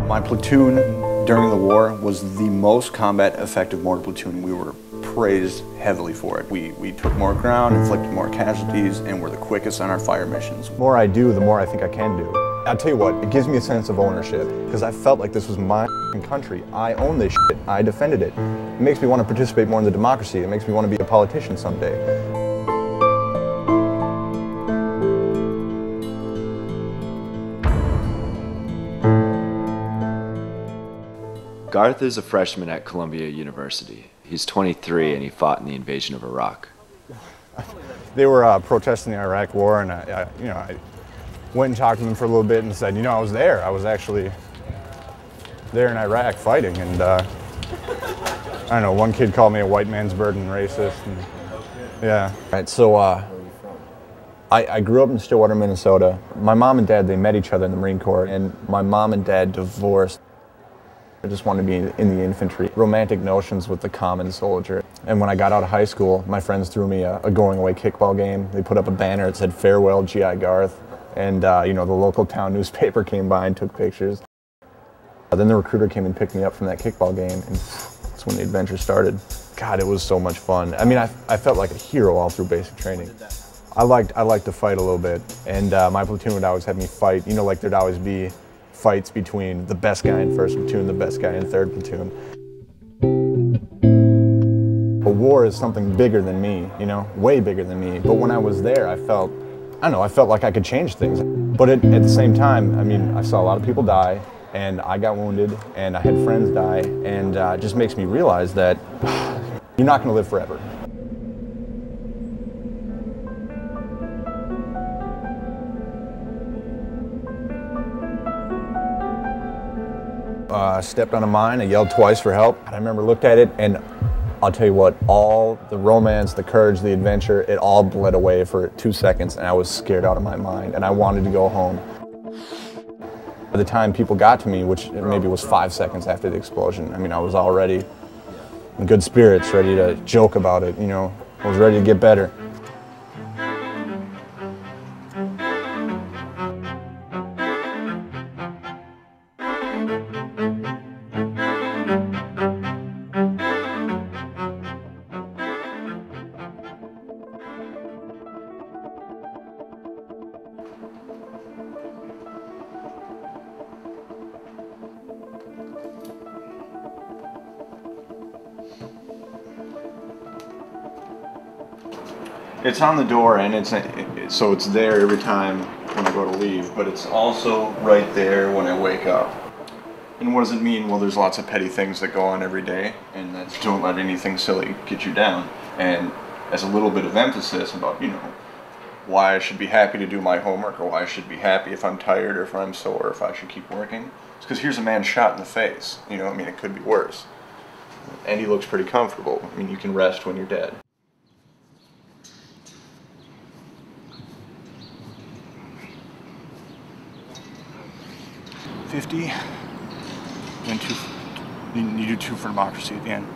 My platoon during the war was the most combat effective mortar platoon. We were praised heavily for it. We took more ground, inflicted more casualties, and were the quickest on our fire missions. The more I do, the more I think I can do. I'll tell you what, it gives me a sense of ownership because I felt like this was my country. I own this shit. I defended it. It makes me want to participate more in the democracy. It makes me want to be a politician someday. Garth is a freshman at Columbia University. He's 23 and he fought in the invasion of Iraq. They were protesting the Iraq War, and I went and talked to them for a little bit and said, you know, I was there. I was actually there in Iraq fighting, and I don't know, one kid called me a white man's burden racist, and yeah. Right, so I grew up in Stillwater, Minnesota. My mom and dad, they met each other in the Marine Corps, and my mom and dad divorced. I just wanted to be in the infantry. Romantic notions with the common soldier. And when I got out of high school, my friends threw me a going away kickball game. They put up a banner that said, "Farewell, G.I. Garth." And you know, the local town newspaper came by and took pictures. Then the recruiter came and picked me up from that kickball game, and that's when the adventure started. God, it was so much fun. I mean, I felt like a hero all through basic training. I liked to fight a little bit, and my platoon would always have me fight. You know, like there'd always be fights between the best guy in first platoon, the best guy in third platoon. A war is something bigger than me, you know, way bigger than me. But when I was there, I felt like I could change things. But at the same time, I mean, I saw a lot of people die, and I got wounded, and I had friends die, and it just makes me realize that you're not going to live forever. I stepped on a mine, I yelled twice for help. I remember looked at it, and I'll tell you what, all the romance, the courage, the adventure, it all bled away for 2 seconds, and I was scared out of my mind, and I wanted to go home. By the time people got to me, which maybe was 5 seconds after the explosion, I mean, I was already in good spirits, ready to joke about it, you know. I was ready to get better. It's on the door, and so it's there every time when I go to leave, but it's also right there when I wake up. And what does it mean? Well, there's lots of petty things that go on every day, and that's don't let anything silly get you down. And as a little bit of emphasis about, you know, why I should be happy to do my homework, or why I should be happy if I'm tired, or if I'm sore, or if I should keep working. It's because here's a man shot in the face. You know, I mean, it could be worse. And he looks pretty comfortable. I mean, you can rest when you're dead. $50, and you do 2 for democracy at the end.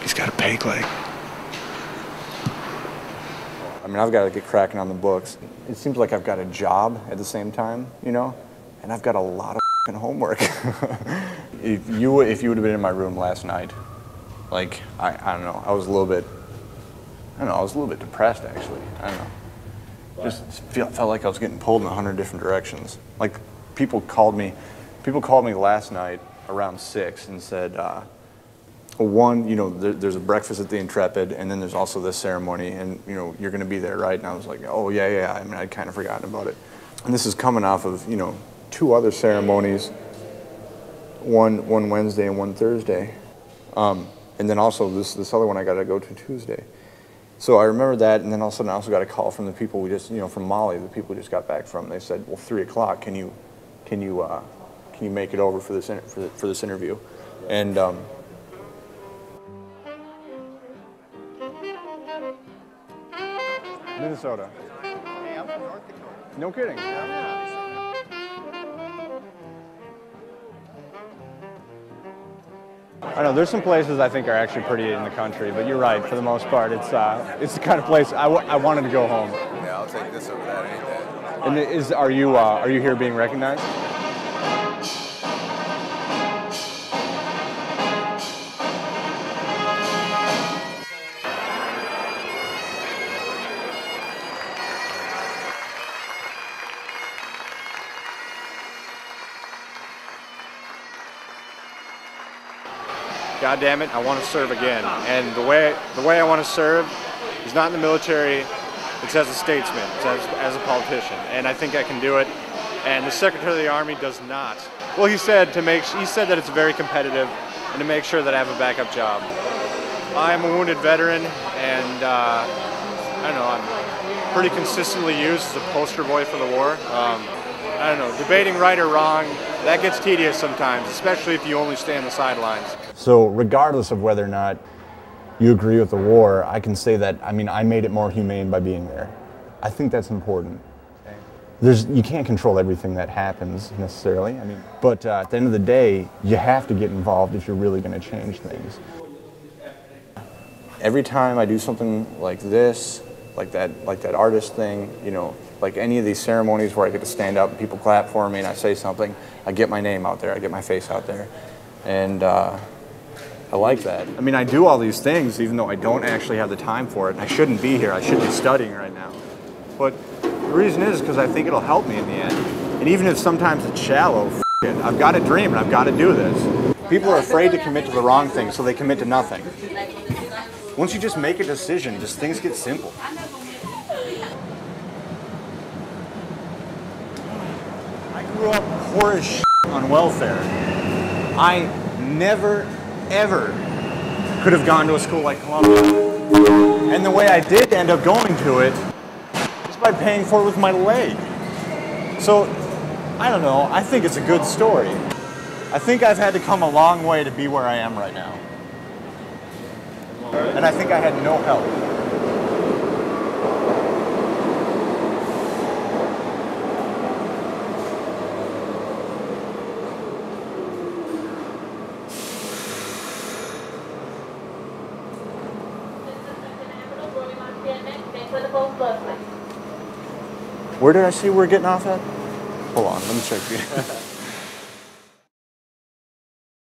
He's got a peg leg. I mean, I've got to get cracking on the books. It seems like I've got a job at the same time, you know, and I've got a lot of homework. If you would have been in my room last night, like, I don't know, I was a little bit depressed, actually. I don't know. Just felt like I was getting pulled in 100 different directions. Like, people called me last night around 6 and said, one, you know, there's a breakfast at the Intrepid, and then there's also this ceremony, and, you know, you're going to be there, right? And I was like, oh, yeah. I mean, I'd kind of forgotten about it. And this is coming off of, you know, 2 other ceremonies, one Wednesday and one Thursday. And then also this other one I got to go to Tuesday. So I remember that, and then all of a sudden I also got a call from the people we just, you know, from Mali, the people we just got back from. They said, well, 3 o'clock, can you make it over for this interview? And Minnesota. Hey, I'm from North Dakota. No kidding. I know there's some places I think are actually pretty in the country, but you're right. For the most part, it's the kind of place I wanted to go home. Yeah, I'll take this over that any day. And are you here being recognized? God damn it, I want to serve again. And the way I want to serve is not in the military, it's as a statesman, it's as a politician. And I think I can do it. And the Secretary of the Army does not. Well, he said that it's very competitive and to make sure that I have a backup job. I am a wounded veteran, and I don't know, I'm pretty consistently used as a poster boy for the war. I don't know, debating right or wrong, that gets tedious sometimes, especially if you only stay on the sidelines. So regardless of whether or not you agree with the war, I can say that, I mean, I made it more humane by being there. I think that's important. You can't control everything that happens necessarily, but at the end of the day, you have to get involved if you're really going to change things. Every time I do something like this, like that artist thing, you know, like any of these ceremonies where I get to stand up and people clap for me and I say something, I get my name out there, I get my face out there. And I like that. I mean, I do all these things even though I don't actually have the time for it. I shouldn't be here, I should be studying right now. But the reason is because I think it'll help me in the end. And even if sometimes it's shallow, f it, I've got a dream and I've got to do this. People are afraid to commit to the wrong thing, so they commit to nothing. Once you just make a decision, just things get simple. I grew up poor as shit on welfare. I never, ever could have gone to a school like Columbia. And the way I did end up going to it is by paying for it with my leg. So, I don't know, I think it's a good story. I think I've had to come a long way to be where I am right now. And I think I had no help. Where did I see we're getting off at? Hold on, let me check.